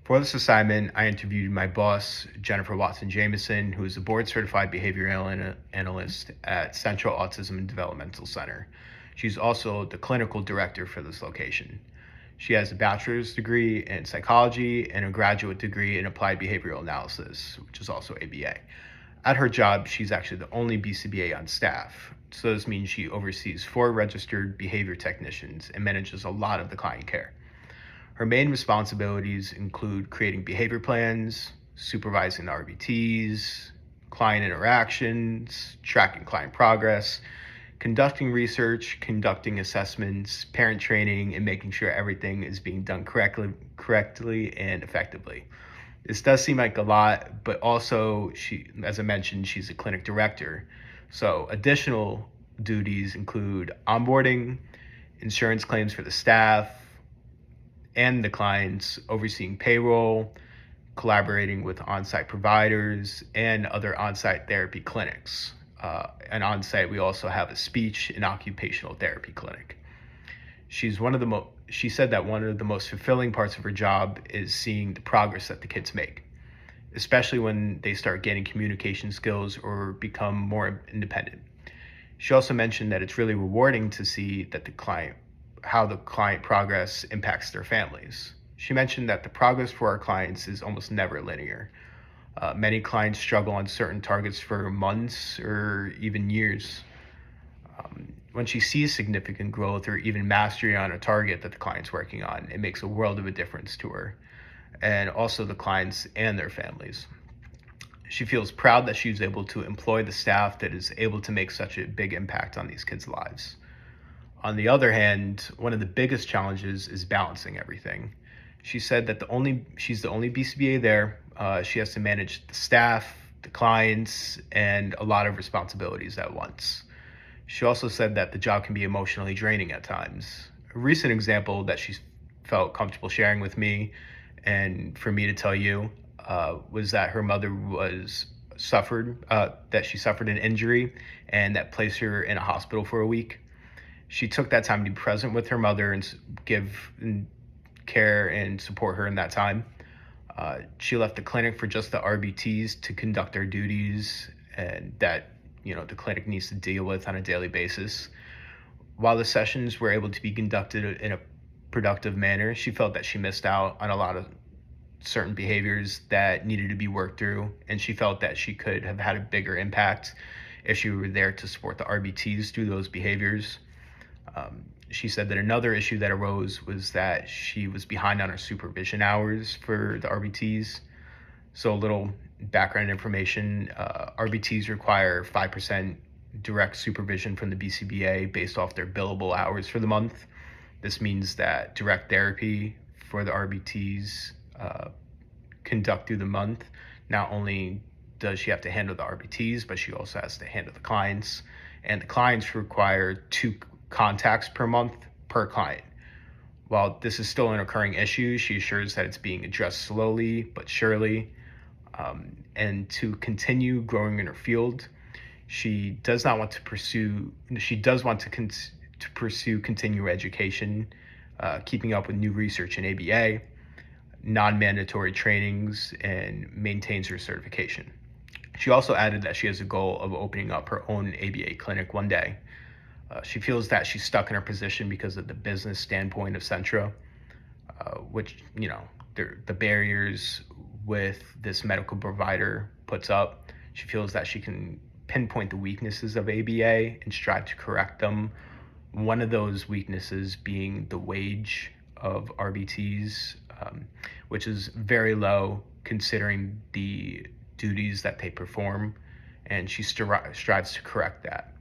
For this assignment, I interviewed my boss, Jennifer Watson Jameson, who is a board certified behavioral analyst at Central Autism and Developmental Center. She's also the clinical director for this location. She has a bachelor's degree in psychology and a graduate degree in applied behavioral analysis, which is also ABA. At her job, she's actually the only BCBA on staff. So this means she oversees 4 registered behavior technicians and manages a lot of the client care. Her main responsibilities include creating behavior plans, supervising the RBTs, client interactions, tracking client progress, conducting research, conducting assessments, parent training, and making sure everything is being done correctly and effectively. This does seem like a lot, but also as I mentioned, she's a clinic director. So additional duties include onboarding, insurance claims for the staff and the clients, overseeing payroll, collaborating with on-site providers and other on-site therapy clinics. And on-site, we also have a speech and occupational therapy clinic. She said that one of the most fulfilling parts of her job is seeing the progress that the kids make, especially when they start gaining communication skills or become more independent. She also mentioned that it's really rewarding to see that how the client progress impacts their families. She mentioned that the progress for our clients is almost never linear. Many clients struggle on certain targets for months or even years. When she sees significant growth or even mastery on a target that the client's working on, it makes a world of a difference to her and also the clients and their families. She feels proud that she's able to employ the staff that is able to make such a big impact on these kids' lives. On the other hand, one of the biggest challenges is balancing everything. She said that she's the only BCBA there. She has to manage the staff, the clients, and a lot of responsibilities at once. She also said that the job can be emotionally draining at times. A recent example that she felt comfortable sharing with me and for me to tell you was that her mother suffered an injury and that placed her in a hospital for a week. She took that time to be present with her mother and give care and support her in that time. She left the clinic for just the RBTs to conduct their duties and that the clinic needs to deal with on a daily basis. While the sessions were able to be conducted in a productive manner, she felt that she missed out on a lot of certain behaviors that needed to be worked through, and she felt that she could have had a bigger impact if she were there to support the RBTs through those behaviors. She said that another issue that arose was that she was behind on her supervision hours for the RBTs. So a little background information, RBTs require 5% direct supervision from the BCBA based off their billable hours for the month. This means that direct therapy for the RBTs conduct through the month. Not only does she have to handle the RBTs, but she also has to handle the clients. And the clients require 2 contacts per month per client. While this is still an occurring issue, she assures that it's being addressed slowly but surely. And to continue growing in her field, she does want to pursue continuing education, keeping up with new research in ABA, non-mandatory trainings, and maintains her certification. She also added that she has a goal of opening up her own ABA clinic one day. She feels that she's stuck in her position because of the business standpoint of Centra, which, the barriers with this medical provider puts up. She feels that she can pinpoint the weaknesses of ABA and strive to correct them. One of those weaknesses being the wage of RBTs, which is very low considering the duties that they perform, and she strives to correct that.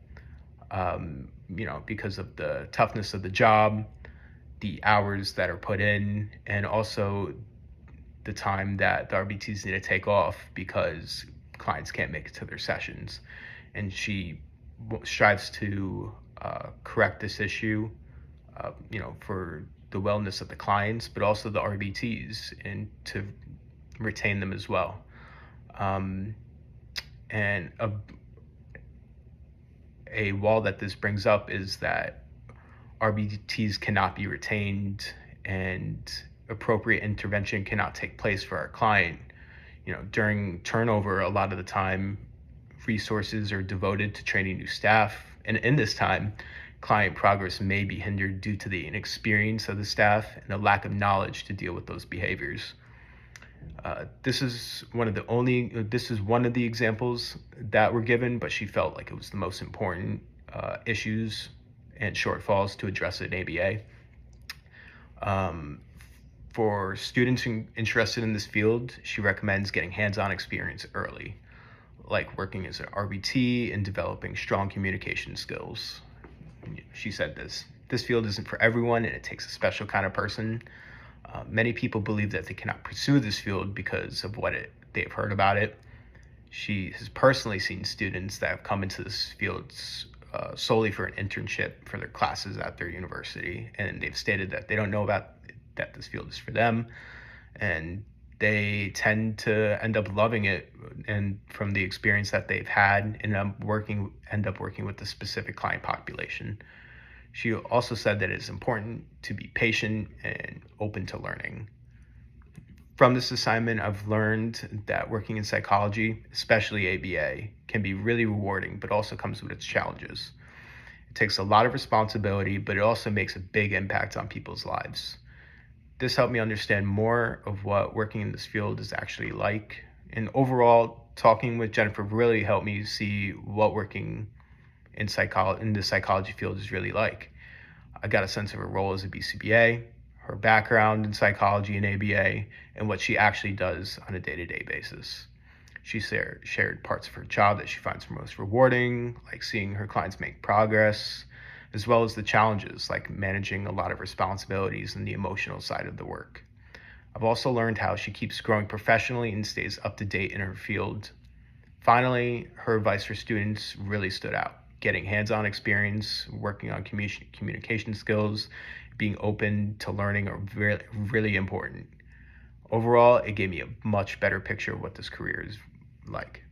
Because of the toughness of the job, the hours that are put in, and also the time that the RBTs need to take off because clients can't make it to their sessions. And she strives to correct this issue, for the wellness of the clients, but also the RBTs, and to retain them as well. And a wall that this brings up is that RBTs cannot be retained and appropriate intervention cannot take place for our client. During turnover, a lot of the time, resources are devoted to training new staff, and in this time, client progress may be hindered due to the inexperience of the staff and the lack of knowledge to deal with those behaviors. This is one of the examples that were given, but she felt like it was the most important issues and shortfalls to address at ABA. For students interested in this field, she recommends getting hands-on experience early, like working as an RBT and developing strong communication skills. She said this field isn't for everyone, and it takes a special kind of person. Many people believe that they cannot pursue this field because of they've heard about it. She has personally seen students that have come into this field solely for an internship for their classes at their university, and they've stated that they don't know that this field is for them, and they tend to end up loving it, and from the experience that they've had, end up working with the specific client population. She also said that it's important to be patient and open to learning. From this assignment, I've learned that working in psychology, especially ABA, can be really rewarding, but also comes with its challenges. It takes a lot of responsibility, but it also makes a big impact on people's lives. This helped me understand more of what working in this field is actually like. And overall, talking with Jennifer really helped me see what working in the psychology field is really like. I got a sense of her role as a BCBA, her background in psychology and ABA, and what she actually does on a day-to-day basis. She shared parts of her job that she finds most rewarding, like seeing her clients make progress, as well as the challenges like managing a lot of responsibilities and the emotional side of the work. I've also learned how she keeps growing professionally and stays up to date in her field. Finally, her advice for students really stood out. Getting hands-on experience, working on communication skills, being open to learning are really, really important. Overall, it gave me a much better picture of what this career is like.